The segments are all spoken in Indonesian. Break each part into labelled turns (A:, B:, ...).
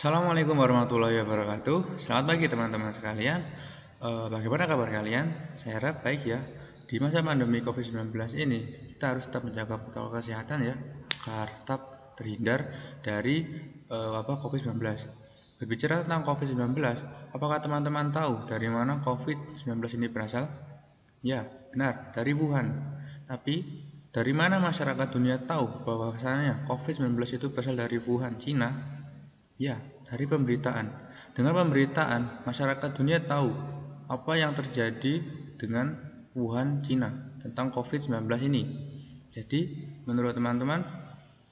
A: Assalamualaikum warahmatullahi wabarakatuh. Selamat pagi teman-teman sekalian. Bagaimana kabar kalian? Saya harap baik ya. Di masa pandemi COVID-19 ini, kita harus tetap menjaga protokol kesehatan ya, agar tetap terhindar dari wabah COVID-19. Berbicara tentang COVID-19, apakah teman-teman tahu dari mana COVID-19 ini berasal? Ya, benar, dari Wuhan. Tapi, dari mana masyarakat dunia tahu bahwasanya COVID-19 itu berasal dari Wuhan, Cina? Ya, dari pemberitaan. Dengan pemberitaan, masyarakat dunia tahu apa yang terjadi dengan Wuhan, Cina tentang COVID-19 ini. Jadi, menurut teman-teman,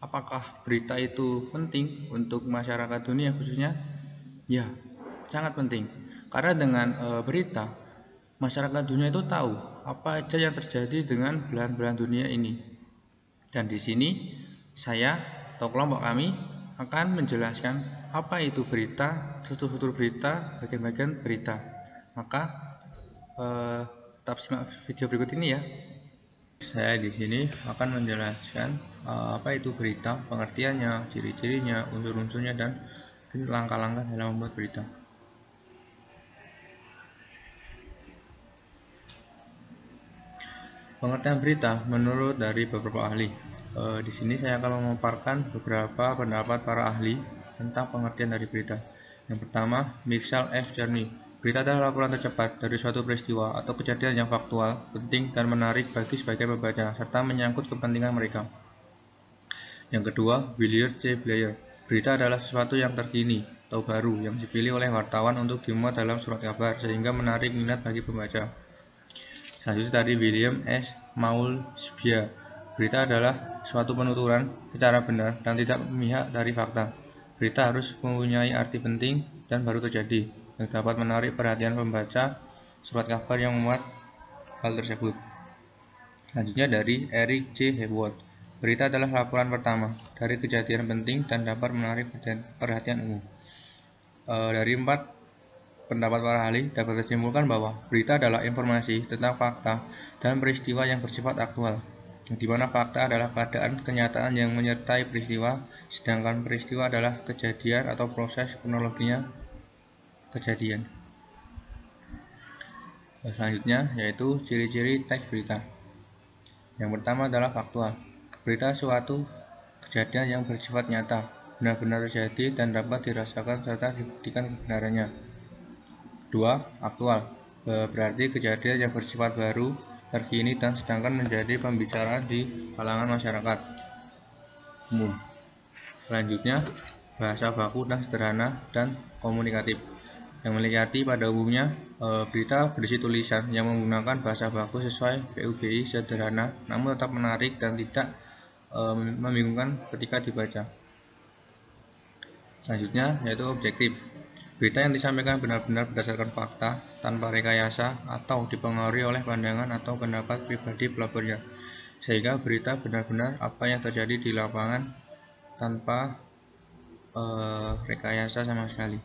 A: apakah berita itu penting untuk masyarakat dunia khususnya? Ya, sangat penting. Karena dengan berita, masyarakat dunia itu tahu apa aja yang terjadi dengan belahan-belahan dunia ini. Dan di sini saya atau kelompok kami akan menjelaskan apa itu berita, struktur berita, bagian-bagian berita. Maka tetap simak video berikut ini ya. Saya di sini akan menjelaskan apa itu berita, pengertiannya, ciri-cirinya, unsur-unsurnya, dan langkah-langkah dalam membuat berita. Pengertian berita menurut dari beberapa ahli. Di sini saya akan memaparkan beberapa pendapat para ahli tentang pengertian dari berita. Yang pertama, Michael F. Cherny. Berita adalah laporan tercepat dari suatu peristiwa atau kejadian yang faktual, penting, dan menarik bagi sebagian pembaca, serta menyangkut kepentingan mereka. Yang kedua, William C. Blair. Berita adalah sesuatu yang terkini atau baru yang dipilih oleh wartawan untuk dimuat dalam surat kabar sehingga menarik minat bagi pembaca. Selanjutnya dari William S. Maulsbia. Berita adalah suatu penuturan secara benar dan tidak memihak dari fakta. Berita harus mempunyai arti penting dan baru terjadi yang dapat menarik perhatian pembaca surat kabar yang memuat hal tersebut. Selanjutnya dari Eric C. Hepworth. Berita adalah laporan pertama dari kejadian penting dan dapat menarik perhatian umum. Dari 4 pendapat para ahli dapat disimpulkan bahwa berita adalah informasi tentang fakta dan peristiwa yang bersifat aktual, di mana fakta adalah keadaan kenyataan yang menyertai peristiwa, sedangkan peristiwa adalah kejadian atau proses kronologinya kejadian. Selanjutnya yaitu ciri-ciri teks berita. Yang pertama adalah faktual. Berita suatu kejadian yang bersifat nyata, benar-benar terjadi dan dapat dirasakan serta dibuktikan kebenarannya. 2. Aktual. Berarti kejadian yang bersifat baru, terkini, dan sedang menjadi pembicaraan di kalangan masyarakat umum. Selanjutnya, bahasa baku dan sederhana dan komunikatif. Yang melihat pada umumnya, berita berisi tulisan yang menggunakan bahasa baku sesuai PUBI sederhana, namun tetap menarik dan tidak membingungkan ketika dibaca. Selanjutnya, yaitu objektif. Berita yang disampaikan benar-benar berdasarkan fakta, tanpa rekayasa atau dipengaruhi oleh pandangan atau pendapat pribadi pelapornya, sehingga berita benar-benar apa yang terjadi di lapangan tanpa rekayasa sama sekali.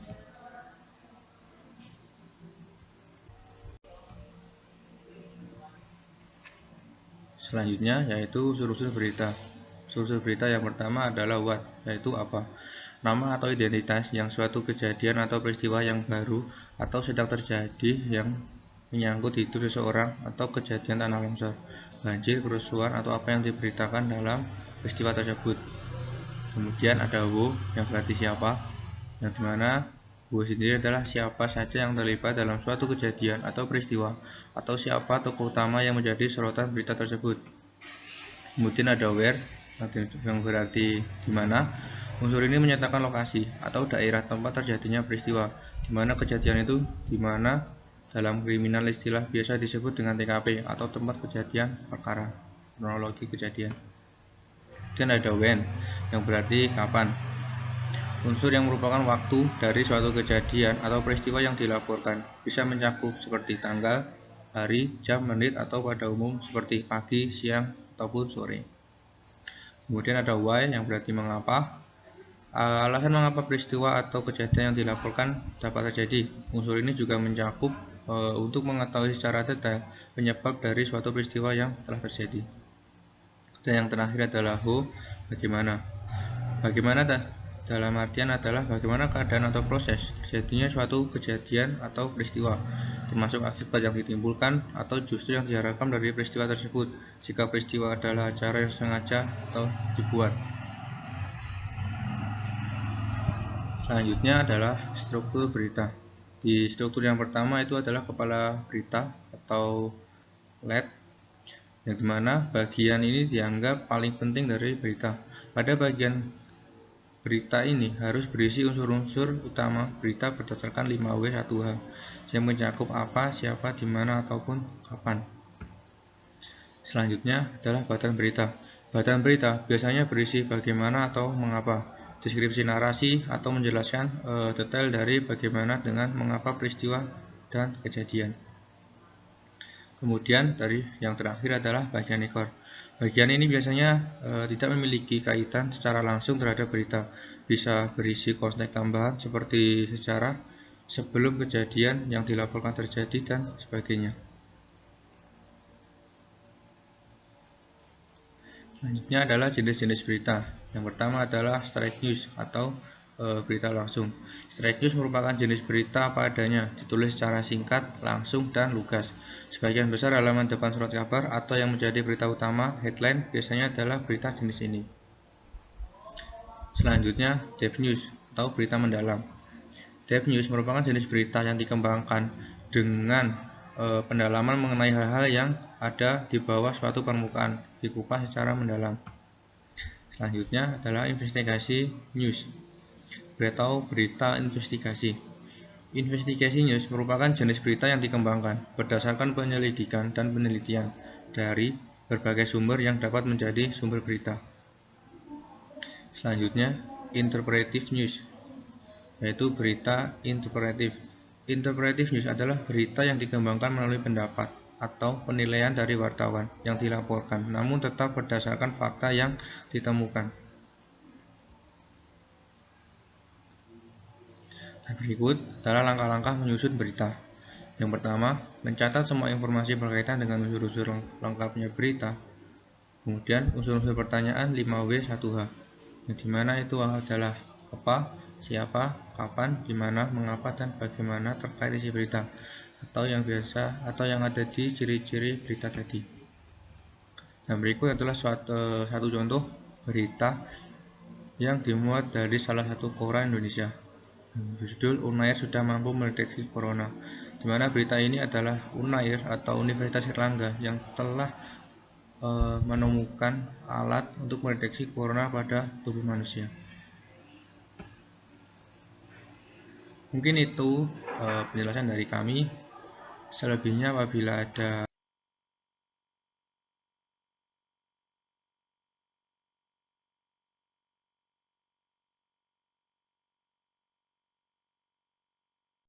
A: Selanjutnya yaitu unsur-unsur berita. Unsur berita yang pertama adalah what, yaitu apa. Nama atau identitas yang suatu kejadian atau peristiwa yang baru atau sedang terjadi yang menyangkut hidup seseorang atau kejadian tanah longsor, banjir, kerusuhan, atau apa yang diberitakan dalam peristiwa tersebut. Kemudian ada who yang berarti siapa, yang dimana who sendiri adalah siapa saja yang terlibat dalam suatu kejadian atau peristiwa atau siapa tokoh utama yang menjadi sorotan berita tersebut. Kemudian ada where yang berarti di mana. Unsur ini menyatakan lokasi atau daerah tempat terjadinya peristiwa, di mana kejadian itu di mana dalam kriminal istilah biasa disebut dengan TKP atau tempat kejadian perkara, kronologi kejadian. Dan ada when yang berarti kapan. Unsur yang merupakan waktu dari suatu kejadian atau peristiwa yang dilaporkan, bisa mencakup seperti tanggal, hari, jam, menit, atau pada umum seperti pagi, siang, ataupun sore. Kemudian ada why yang berarti mengapa. Alasan mengapa peristiwa atau kejadian yang dilaporkan dapat terjadi. Unsur ini juga mencakup untuk mengetahui secara detail penyebab dari suatu peristiwa yang telah terjadi. Dan yang terakhir adalah who, bagaimana. Bagaimana dalam artian adalah bagaimana keadaan atau proses terjadinya suatu kejadian atau peristiwa, termasuk akibat yang ditimbulkan atau justru yang diharapkan dari peristiwa tersebut, jika peristiwa adalah acara yang sengaja atau dibuat. Selanjutnya adalah struktur berita. Di struktur yang pertama itu adalah kepala berita atau lead, yang dimana bagian ini dianggap paling penting dari berita. Pada bagian berita ini harus berisi unsur-unsur utama berita berdasarkan 5W1H yang mencakup apa, siapa, di mana, ataupun kapan. Selanjutnya adalah badan berita. Badan berita biasanya berisi bagaimana atau mengapa, deskripsi narasi atau menjelaskan detail dari bagaimana dengan mengapa peristiwa dan kejadian. Kemudian dari yang terakhir adalah bagian ekor. Bagian ini biasanya tidak memiliki kaitan secara langsung terhadap berita, bisa berisi konteks tambahan seperti sejarah sebelum kejadian yang dilaporkan terjadi dan sebagainya. Selanjutnya adalah jenis-jenis berita. Yang pertama adalah straight news atau berita langsung. Straight news merupakan jenis berita apa adanya, ditulis secara singkat, langsung, dan lugas. Sebagian besar halaman depan surat kabar atau yang menjadi berita utama, headline, biasanya adalah berita jenis ini. Selanjutnya, depth news atau berita mendalam. Depth news merupakan jenis berita yang dikembangkan dengan pendalaman mengenai hal-hal yang ada di bawah suatu permukaan, dikupas secara mendalam. Selanjutnya adalah investigasi news atau berita investigasi. Investigasi news merupakan jenis berita yang dikembangkan berdasarkan penyelidikan dan penelitian dari berbagai sumber yang dapat menjadi sumber berita. Selanjutnya, interpretive news, yaitu berita interpretif. Interpretive news adalah berita yang dikembangkan melalui pendapat atau penilaian dari wartawan yang dilaporkan, namun tetap berdasarkan fakta yang ditemukan. Berikut adalah langkah-langkah menyusun berita. Yang pertama, mencatat semua informasi berkaitan dengan unsur-unsur lengkapnya berita. Kemudian, unsur-unsur pertanyaan 5W1H, yang dimana itu adalah apa, siapa, kapan, dimana, mengapa, dan bagaimana terkait isi berita, atau yang ada di ciri-ciri berita tadi. Dan berikut adalah satu contoh berita yang dimuat dari salah satu koran Indonesia. Berjudul Unair sudah mampu mendeteksi corona, di mana berita ini adalah Unair atau Universitas Airlangga yang telah menemukan alat untuk mendeteksi corona pada tubuh manusia. Mungkin itu penjelasan dari kami. Selebihnya apabila ada